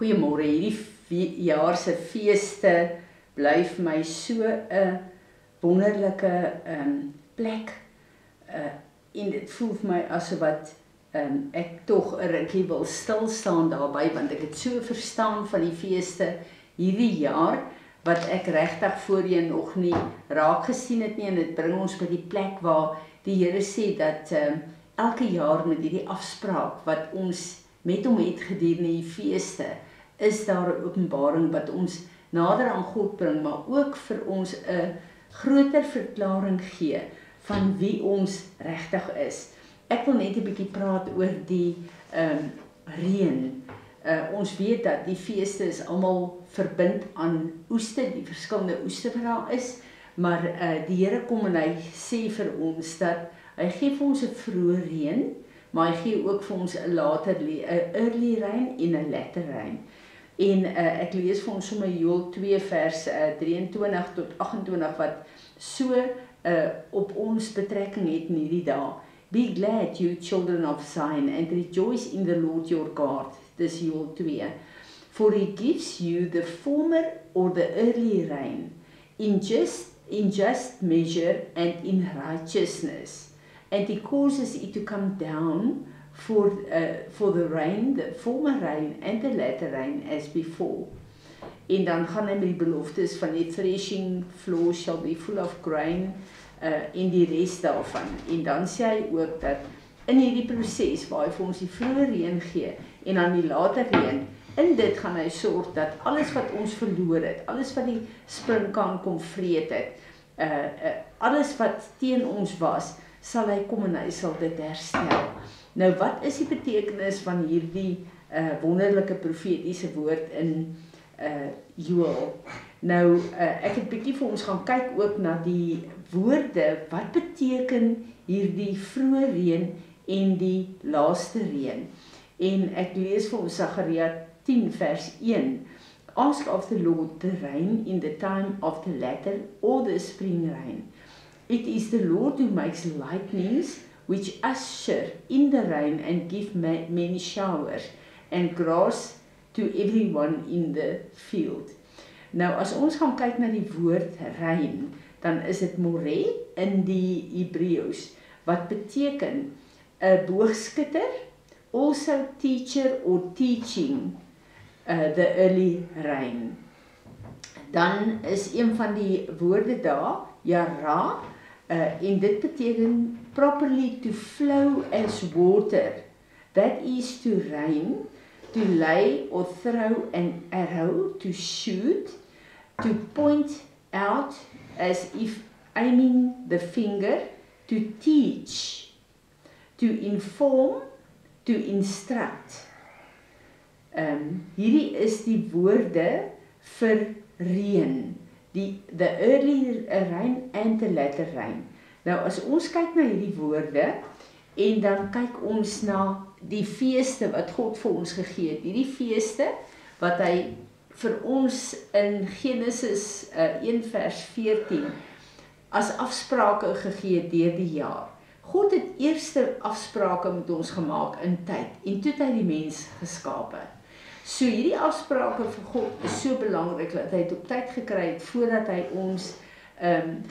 Goeiemôre, hierdie jaar se feeste bly vir my so 'n wonderlike plek. En dit voel vir my asof wat ek tog 'n rukkie wil stil staan daarby, want ek het so verstaan van die feeste hierdie jaar wat ek regtig voorheen nog nie raak gesien het nie, en dit bring ons by die plek waar die Here sê dat elke jaar met hierdie afspraak wat ons met hom het gedurende die feeste, is daar 'n openbaring wat ons nader aan God bring, maar ook vir ons 'n groter verklaring gee van wie ons regtig is. Ek wil net 'n bietjie praat oor die reën. Ons weet dat die feeste is almal verbind aan oeste, die verskillende oeste wat daar is, maar die Here kom en hy sê vir ons dat hy gee vir ons 'n vroeë reën, maar hy gee ook vir ons 'n early rain en 'n later rain. En ek lees vir ons sommer Joël 2 vers 23 tot 28 wat so op ons betrekking het in hierdie dae. Be glad, you children of Zion, and rejoice in the Lord your God. Dis Joël 2. For he gives you the former or the early rain in just measure and in righteousness, and he causes it to come down for the rain, the former rain and the latter rain as before. En dan gaan hy met die beloftes van die threshing floor shall be full of grain en die res daarvan. En dan sê hy ook dat in hierdie proses waar hy vir ons die vroeë reën gee en dan die later reën, in dit gaan hy sorg dat alles wat ons verloor het, alles wat die sprinkaan kom vreet het, alles wat teen ons was, sal hy kom en hy sal dit herstel. Nou wat is die betekenis van hierdie wonderlike profetiese woord in Joël? Nou ek het bietjie vir ons gaan kyk ook na die woorde, wat beteken hierdie vroeë reën en die laaste reën. En ek lees vir ons Sagaria 10 vers 1. Ask of the Lord the rain in the time of the latter or the spring rain. It is the Lord who makes lightnings which usher in the rain and give many showers and grass to everyone in the field. Nou as ons gaan kyk na die woord rein, dan is dit moreh in die Hebreëus, wat beteken 'n boogskutter, also teacher or teaching the early rain. Dan is een van die woorde daar, yara, en dit beteken properly to flow as water, that is to rain, to lay or throw an arrow, to shoot, to point out as if aiming the finger, to teach, to inform, to instruct. Hierdie is die woorde vir reën, the early rain and the later rain. Nou as ons kyk na hierdie woorde en dan kyk ons na die feeste wat God vir ons gegee het, hierdie feeste wat hy vir ons in Genesis 1 vers 14 as afsprake gegee het deur die jaar. God het eerste afsprake met ons gemaak in tyd en toe het hy die mens geskape. So hierdie afsprake vir God is so belangrik dat hy het op tyd gekry het voordat hy ons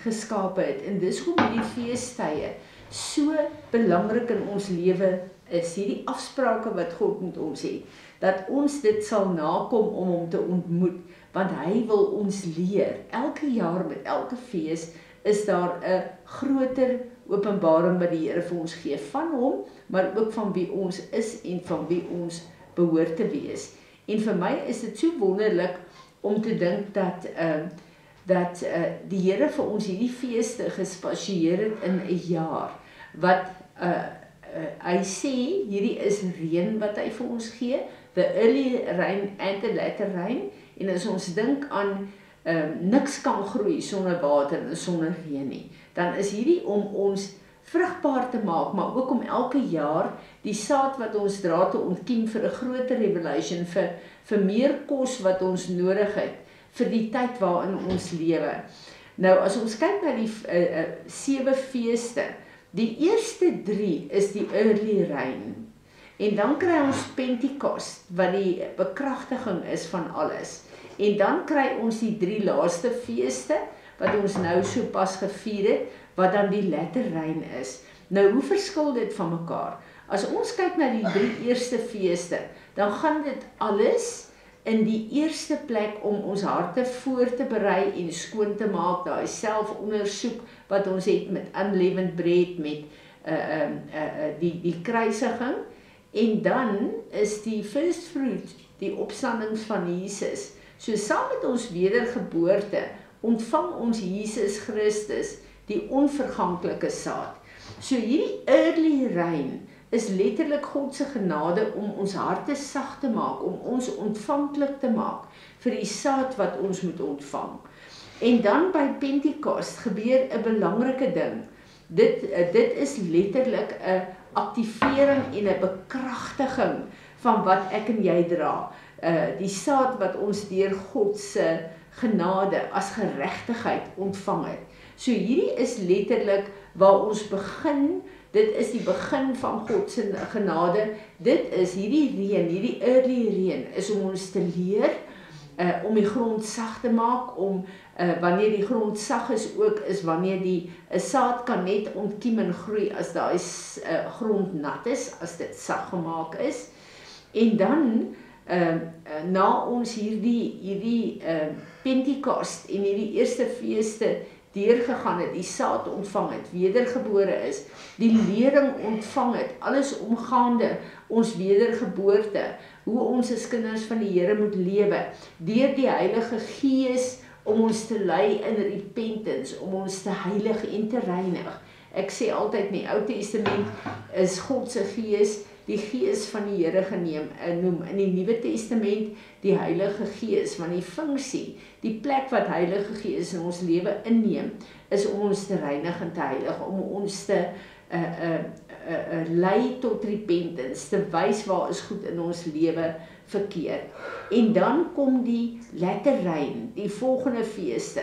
geskape het. En dis hoekom hierdie feestydde so belangrik in ons lewe is, hierdie afsprake wat God met ons het, dat ons dit sal nakom om hom te ontmoet, want hy wil ons leer. Elke jaar met elke fees is daar 'n groter openbaring wat die Here vir ons gee van hom, maar ook van wie ons is en van wie ons behoort te wees. En vir my is dit so wonderlik om te dink dat die Here vir ons hierdie feeste gespasieer het in 'n jaar, wat hy sê, hierdie is reën wat hy vir ons gee, the early rain and the later rain, en as ons dink aan niks kan groei sonder water en sonder reën nie, dan is hierdie om ons vrugbaar te maak, maar ook om elke jaar die saad wat ons dra te ontkiem vir 'n groter revelation, vir meer kos wat ons nodig het, vir die tyd waarin ons lewe. Nou as ons kyk na die 7 feeste, die eerste 3 is die early rain, En dan kry ons Pentekost, wat die bekragtiging is van alles. En dan kry ons die 3 laaste feeste, wat ons nou so pas gevier het, wat dan die letterrein is. Nou, hoe verskil dit van mekaar? As ons kyk na die 3 eerste feeste, dan gaan dit alles in die eerste plek om ons harte voor te berei en skoon te maak, daai selfondersoek wat ons het met unleavened bread, met die kruisiging, en dan is die first fruit, die opstanding van Jesus. So saam met ons wedergeboorte, ontvang ons Jesus Christus, die onverganklike saad. So hierdie early rain is letterlik God se genade om ons harte sag te maak, om ons ontvanklik te maak vir die saad wat ons moet ontvang. En dan by Pentekost gebeur 'n belangrike ding. Dit is letterlik 'n aktivering en 'n bekragtiging van wat ek en jy dra. Die saad wat ons deur God se genade as geregtigheid ontvang het. So hierdie is letterlik waar ons begin. Dit is die begin van God se genade. Dit is hierdie early reën, is om ons te leer, om die grond sag te maak, om wanneer die grond sag is ook, is wanneer 'n saad kan net ontkiem en groei as daai grond nat is, as dit sag gemaak is. En dan, na ons hierdie Pentekost en hierdie eerste feeste deurgegaan het, die saad ontvang het, wedergebore is, die lering ontvang het, alles omgaande ons wedergeboorte, hoe ons as kinders van die Here moet lewe, deur die Heilige Gees om ons te lei in repentance, om ons te heilig en te reinig. Ek sê altyd in die Ou Testament is God se Gees die Gees van die Here noem. In die Nuwe Testament die Heilige Gees, want die funksie, die plek wat Heilige Gees in ons lewe inneem, is om ons te reinig en te heilig, om ons te lei tot repentance, te wys waar is goed in ons lewe verkeerd. En dan kom die letterrein, die volgende feeste.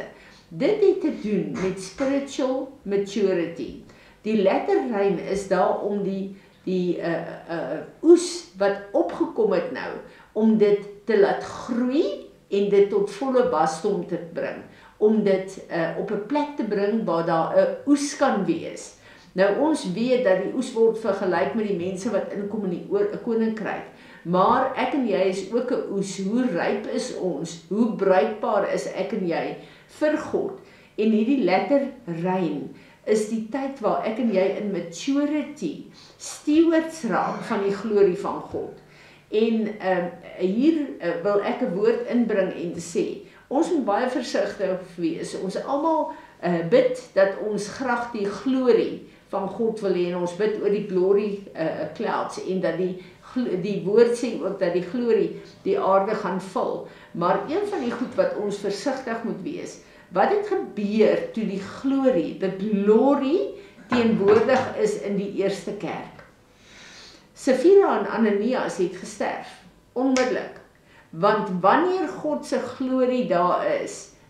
Dit het te doen met spiritual maturity. Die letterrein is daar om die oes wat opgekom het nou, om dit te laat groei en dit tot volle wasdom te bring, om dit op 'n plek te bring waar daar 'n oes kan wees. Nou ons weet dat die oes word vergelyk met die mense wat inkom in die koninkryk, maar ek en jy is ook 'n oes. Hoe ryp is ons? Hoe bruikbaar is ek en jy vir God? En hierdie letterrein is die tyd waar ek en jy in maturity stewards raak van die glorie van God. En hier wil ek 'n woord inbring en sê, ons moet baie versigtig wees. Ons almal bid dat ons graag die glorie van God wil hê, en ons bid oor die glory clouds, en dat die woord sê ook dat die glorie die aarde gaan vul. Maar een van die goed wat ons versigtig moet wees, wat het gebeur toe die glory teenwoordig is in die eerste kerk? Safira en Ananias het gesterf, onmiddellik. Want wanneer God se glorie daar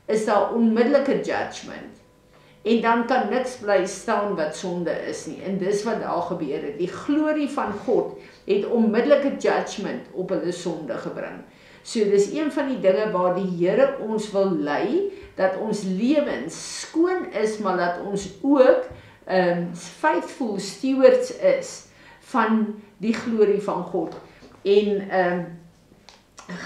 is daar onmiddellike judgment. En dan kan niks bly staan wat sonde is nie. En dis wat daar gebeur het. Die glorie van God het onmiddellike judgment op hulle sonde gebring. So dis een van die dinge waar die Here ons wil lei, dat ons lewens skoon is, maar dat ons ook faithful stewards is van die glorie van God. En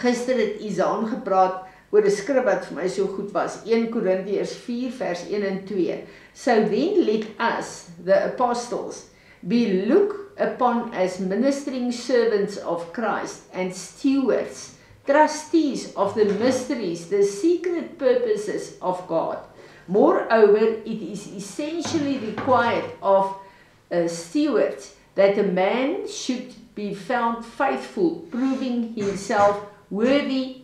gister het Isaan gepraat oor 'n skrif wat vir my so goed was, 1 Korintiërs 4 vers 1 en 2. So then let us, the apostles, be looked upon as ministering servants of Christ and stewards, trustees of the mysteries, the secret purposes of God. Moreover, it is essentially required of stewards that a man should be found faithful, proving himself worthy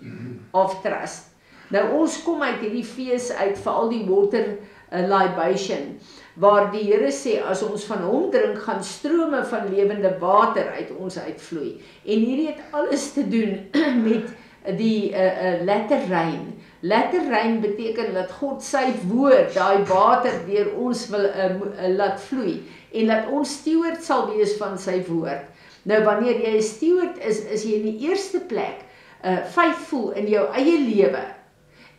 of trust. Nou ons kom uit hierdie fees uit, veral die water libation, waar die Here sê, as ons van hom drink, gaan strome van lewende water uit ons uitvloei. En hierdie het alles te doen met die letterrein. Letterrein beteken dat God sy woord, daai water deur ons wil laat vloei, en dat ons steward sal wees van sy woord. Nou wanneer jy 'n steward is jy in die eerste plek faithful in jou eie lewe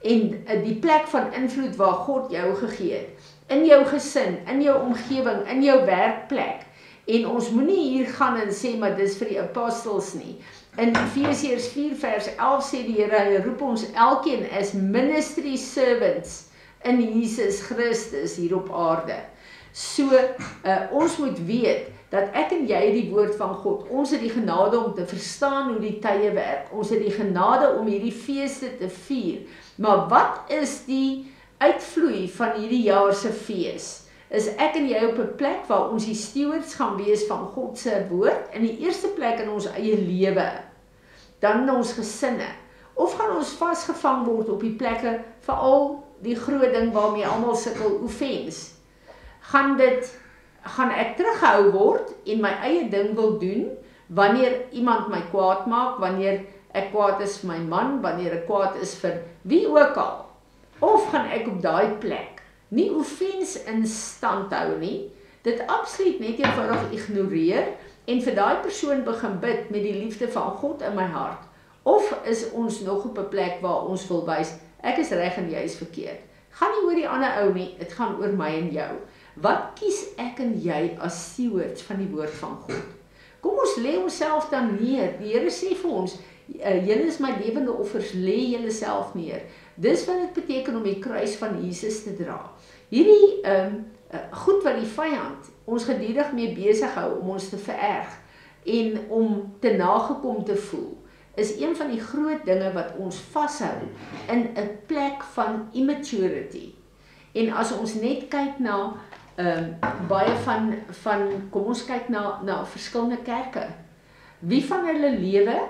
en die plek van invloed waar God jou gegee het, in jou gesin, in jou omgewing, in jou werkplek. En ons moenie hier gaan en sê, maar dis vir die apostels nie. In Efesiërs 4 vers 11 sê die Here, hy roep ons elkeen as ministry servants in Jesus Christus hier op aarde. So, ons moet weet, dat ek en jy die woord van God, ons het die genade om te verstaan hoe die tye werk, ons het die genade om hierdie feeste te vier, maar wat is die uitvloei van hierdie jaar se fees? Is ek en jy op 'n plek waar ons die stewards gaan wees van God se woord, in die eerste plek in ons eie lewe, dan in ons gesinne, of gaan ons vasgevang word op die plekke, veral die groot ding waarmee almal sukkel, offense, gaan ek teruggehou word en my eie ding wil doen, wanneer iemand my kwaad maak, wanneer ek kwaad is vir my man, wanneer ek kwaad is vir wie ook al, of gaan ek op daai plek nie offense in stand hou nie, dit absoluut net eenvoudig ignoreer en vir daai persoon begin bid met die liefde van God in my hart, of is ons nog op 'n plek waar ons wil wys, ek is reg en jy is verkeerd, gaan nie oor die ander ou nie, dit gaan oor my en jou. Wat kies ek en jy as stewards van die woord van God? Kom ons lê onsself dan neer. Die Here sê vir ons, julle is my lewende offers, lê julle self neer. Dis wat dit beteken om die kruis van Jesus te dra. Hierdie goed wat die vyand ons gedurig mee besig hou om ons te vererg en om te nagekom te voel, is een van die groot dinge wat ons vashou in 'n plek van immaturity. En as ons net kyk na baie van kom ons kyk na verskillende kerke. Wie van hulle lewe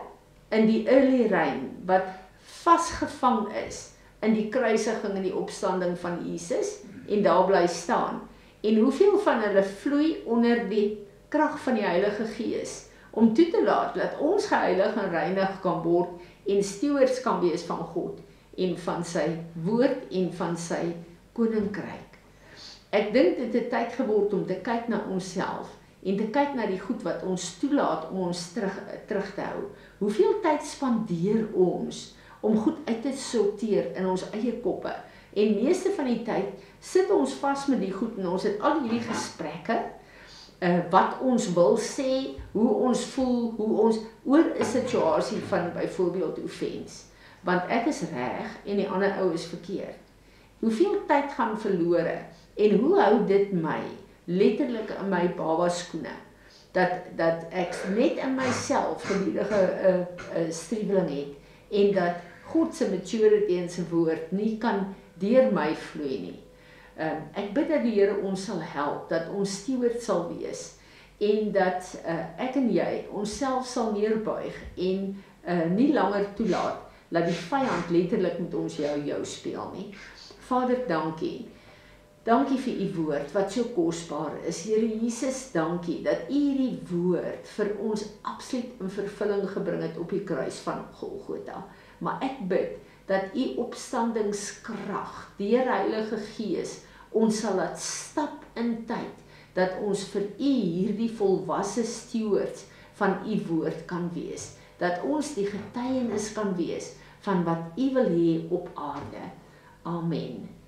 in die early rain wat vasgevang is in die kruisiging en die opstanding van Jesus en daar bly staan. En hoeveel van hulle vloei onder die krag van die Heilige Gees om toe te laat dat ons geheilig en reinig kan word en stewards kan wees van God en van sy woord en van sy koninkryk. Ek dink dit het tyd geword om te kyk na onsself en te kyk na die goed wat ons toelaat om ons terug te hou. Hoeveel tyd spandeer ons om goed uit te sorteer in ons eie koppe? En meeste van die tyd sit ons vas met die goed en ons het al hierdie gesprekke, wat ons wil sê, hoe ons voel, hoe ons oor 'n situasie van byvoorbeeld offense. Want ek is reg en die ander ou is verkeerd. Hoeveel tyd gaan verlore en hoe hou dit my letterlik in my baba skoene? Dat ek net in myself gedurende striweling het en dat God se maturity en sy woord nie kan deur my vloei nie. Ek bid dat die Here ons sal help, dat ons steward sal wees en dat ek en jy onsself sal neerbuig en nie langer toelaat dat die vyand letterlik met ons jou speel nie. Vader, dankie. Dankie vir u woord wat so kosbaar is. Here Jesus, dankie dat u hierdie woord vir ons absoluut in vervulling gebring het op die kruis van Golgotha. Maar ek bid dat u opstandingskrag, deur Heilige Gees, ons sal laat stap in tyd, dat ons vir u hierdie volwasse stewards van u woord kan wees, dat ons die getuienis kan wees van wat u wil hê op aarde. Amen.